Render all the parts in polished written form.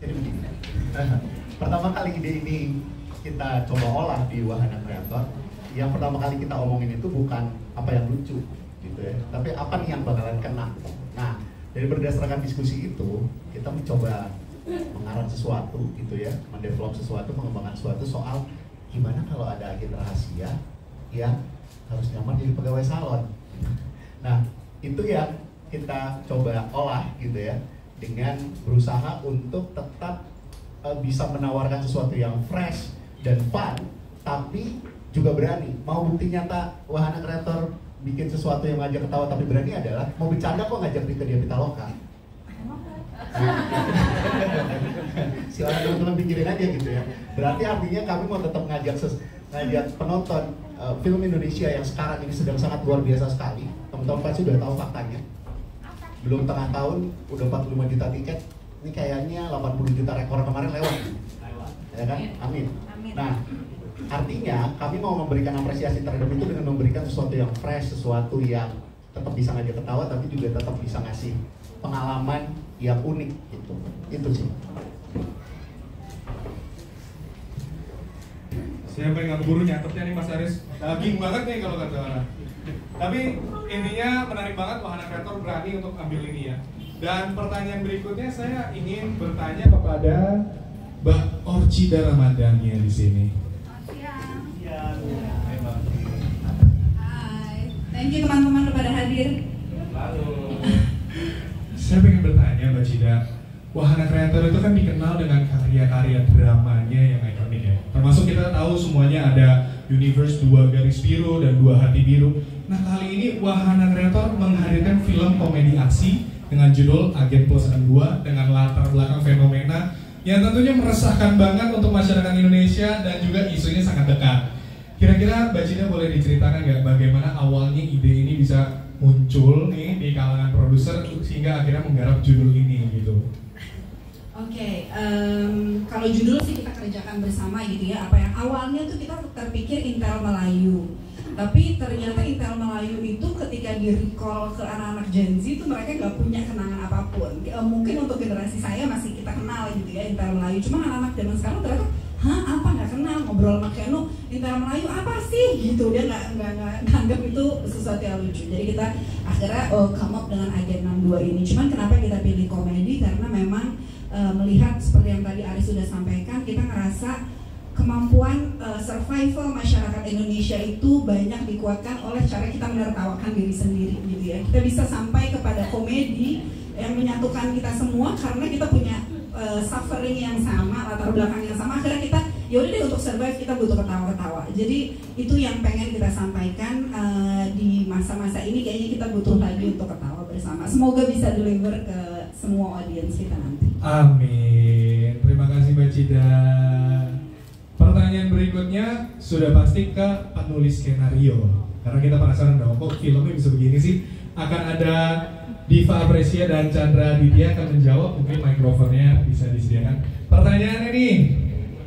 Jadi begini, pertama kali ide ini kita coba olah di Wahana Kreator. Yang pertama kali kita omongin itu bukan apa yang lucu, gitu ya, tapi apa nih yang bakalan kena. Nah, dari berdasarkan diskusi itu, kita mencoba mengarang sesuatu, gitu ya, mendevelop sesuatu, mengembangkan sesuatu soal gimana kalau ada agen rahasia yang harus nyaman jadi pegawai salon. Nah, itu yang kita coba olah, gitu ya, dengan berusaha untuk tetap bisa menawarkan sesuatu yang fresh dan fun, tapi juga berani. Mau bukti nyata Wahana Kreator bikin sesuatu yang ngajak ketawa tapi berani adalah mau bercanda kok ngajak Rika Diah Pitaloka. Si orang teman-teman pikirin aja gitu ya. Berarti artinya kami mau tetap ngajak penonton film Indonesia yang sekarang ini sedang sangat luar biasa sekali. Teman-teman pasti udah tahu faktanya. Belum tengah tahun udah 45 juta tiket. Ini kayaknya 80 juta rekor kemarin lewat. Ya kan? Amin. Nah, artinya kami mau memberikan apresiasi terhadap itu dengan memberikan sesuatu yang fresh, sesuatu yang tetap bisa ngajak ketawa tapi juga tetap bisa ngasih pengalaman yang unik gitu. Itu sih. Saya pengen keburu nyatetnya nih Mas Aris. Daging banget nih kalau kata orang. Tapi intinya menarik banget Wahana Kreator berani untuk ambil ini ya. Dan pertanyaan berikutnya saya ingin bertanya kepada Mbak Orchida Ramadhani di sini. Hai, thank you teman-teman udah pada hadir. Lalu, saya pengen bertanya Mbak Cida, Wahana Kreator itu kan dikenal dengan karya-karya dramanya yang ikonik ya. Termasuk kita tahu semuanya ada Universe 2 Garis Biru dan 2 Hati Biru. Nah kali ini Wahana Kreator menghadirkan film komedi aksi dengan judul Agen Plus N2 dengan latar belakang fenomena yang tentunya meresahkan banget untuk masyarakat Indonesia dan juga isunya sangat dekat. Kira-kira Mbak Cida boleh diceritakan nggak bagaimana awalnya ide ini bisa muncul nih di kalangan produser sehingga akhirnya menggarap judul ini gitu? Oke, kalau judul sih kita kerjakan bersama gitu ya. Apa yang awalnya tuh kita terpikir Intel Melayu, tapi ternyata Intel Melayu itu ketika di-recall ke anak-anak Gen Z itu mereka nggak punya kenangan apapun. Mungkin untuk generasi saya masih kita kenal gitu ya Intel Melayu, cuma anak-anak zaman sekarang ternyata apa nggak kenal, ngobrol sama Keno Intel Melayu apa sih gitu, dia nggak nganggap itu sesuatu yang lucu. Jadi kita akhirnya come up dengan Agen 62 ini. Cuman kenapa kita pilih komedi, karena memang melihat seperti yang tadi Aris sudah sampaikan, kita ngerasa kemampuan survival masyarakat Indonesia itu banyak dikuatkan oleh cara kita menertawakan diri sendiri gitu ya. Kita bisa sampai kepada komedi yang menyatukan kita semua karena kita punya suffering yang sama, latar belakang yang sama. Akhirnya kita yaudah deh, untuk survive kita butuh ketawa-ketawa. Jadi itu yang pengen kita sampaikan di masa-masa ini. Kayaknya kita butuh lagi untuk ketawa bersama. Semoga bisa deliver ke semua audiens kita nanti. Amin. Terima kasih Mbak Cida. Pertanyaan berikutnya sudah pasti ke penulis skenario, karena kita penasaran dong kok filmnya bisa begini sih. Akan ada Diva Apresia dan Chandra Aditya akan menjawab, mungkin mikrofonnya bisa disediakan. Pertanyaannya nih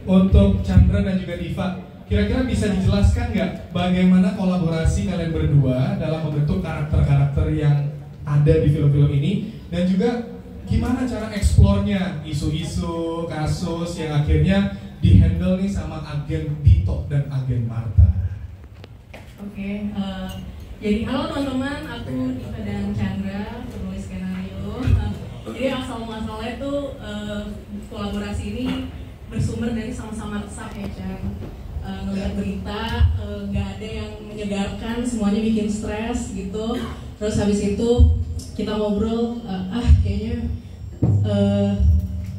untuk Chandra dan juga Diva, kira-kira bisa dijelaskan nggak bagaimana kolaborasi kalian berdua dalam membentuk karakter-karakter yang ada di film-film ini, dan juga gimana cara eksplornya isu-isu, kasus yang akhirnya dihandle nih sama Agen Dito dan Agen Marta. Oke, jadi halo teman-teman, aku Diva dan Chandra, penulis skenario. Jadi asal-muasalnya tuh kolaborasi ini bersumber dari sama-sama resah ya Chan. Ngeliat berita, nggak ada yang menyegarkan, semuanya bikin stres gitu. Terus habis itu kita ngobrol, kayaknya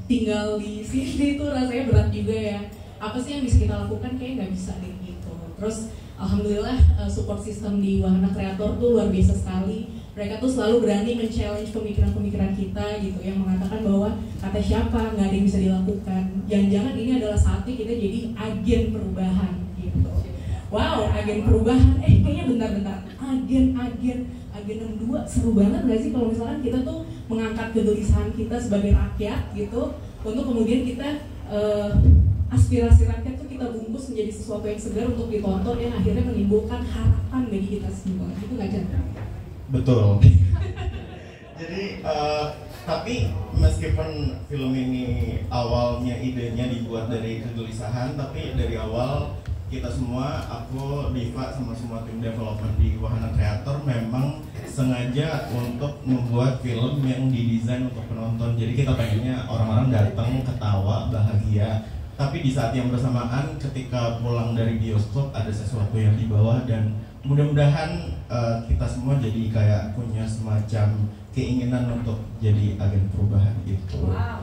tinggal di sini tuh rasanya berat juga ya. Apa sih yang bisa kita lakukan? Kayaknya nggak bisa deh gitu. Terus alhamdulillah support system di Wahana Kreator tuh luar biasa sekali. Mereka tuh selalu berani men-challenge pemikiran-pemikiran kita gitu, yang mengatakan bahwa kata siapa nggak ada yang bisa dilakukan. Jangan-jangan ini adalah saatnya kita jadi agen perubahan gitu. Wow, agen perubahan. Kayaknya bentar-bentar. Agen 62 seru banget nggak sih kalau misalkan kita tuh mengangkat kegelisahan kita sebagai rakyat gitu, untuk kemudian kita aspirasi rakyat tuh kita bungkus menjadi sesuatu yang segar untuk ditonton, yang akhirnya menimbulkan harapan bagi kita semua. Itu nggak Chandra? Betul. Jadi Tapi meskipun film ini awalnya idenya dibuat dari kegelisahan, tapi dari awal kita semua, aku, Diva, sama semua tim development di Wahana Creator memang sengaja untuk membuat film yang didesain untuk penonton. Jadi kita pengennya orang-orang datang, ketawa, bahagia. Tapi di saat yang bersamaan ketika pulang dari bioskop ada sesuatu yang dibawa, dan mudah-mudahan kita semua jadi kayak punya semacam keinginan untuk jadi agen perubahan gitu. Wow.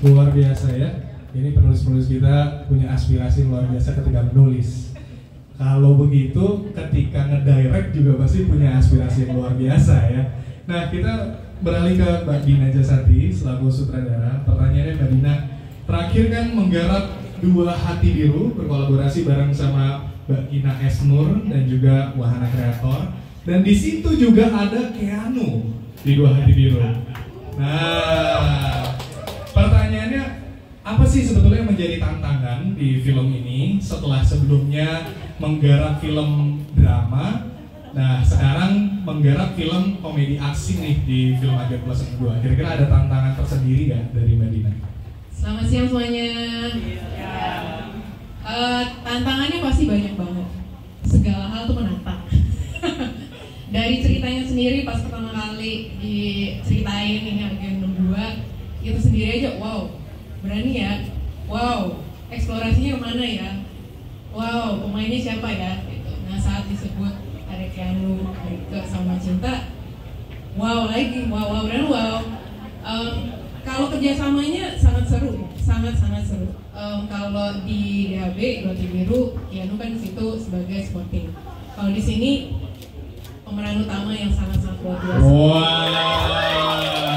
Luar biasa ya. Ini penulis-penulis kita punya aspirasi luar biasa ketika menulis. Kalau begitu, ketika ngedirect juga pasti punya aspirasi yang luar biasa ya. Nah, kita beralih ke Mbak Dina Jasati selaku sutradara. Pertanyaannya Mbak Dina, terakhir kan menggarap Dua Hati Biru berkolaborasi bareng sama Mbak Ina Esnur dan juga Wahana Creator. Dan di situ juga ada Keanu di Dua Hati Biru. Nah, pertanyaannya, apa sih sebetulnya yang menjadi tantangan di film ini setelah sebelumnya menggarap film drama, nah sekarang menggarap film komedi aksi nih di film Agen Plus yang kedua. Kira-kira ada tantangan tersendiri nggak dari Mbak Dina? Selamat siang semuanya. Tantangannya pasti banyak banget. Segala hal tuh menantang. Dari ceritanya sendiri pas pertama kali diceritain ini Agen 2, itu sendiri aja wow. Berani ya, wow, eksplorasinya kemana ya, wow, pemainnya siapa ya, gitu. Nah saat disebut ada Keanu, Rike, sama Cinta, wow lagi, wow, dan wow. Kalau kerjasamanya sangat seru, sangat seru. Kalau di DHB, Dua Hati Biru, Keanu kan di situ sebagai supporting. Kalau di sini pemeran utama yang sangat luar biasa. Wow.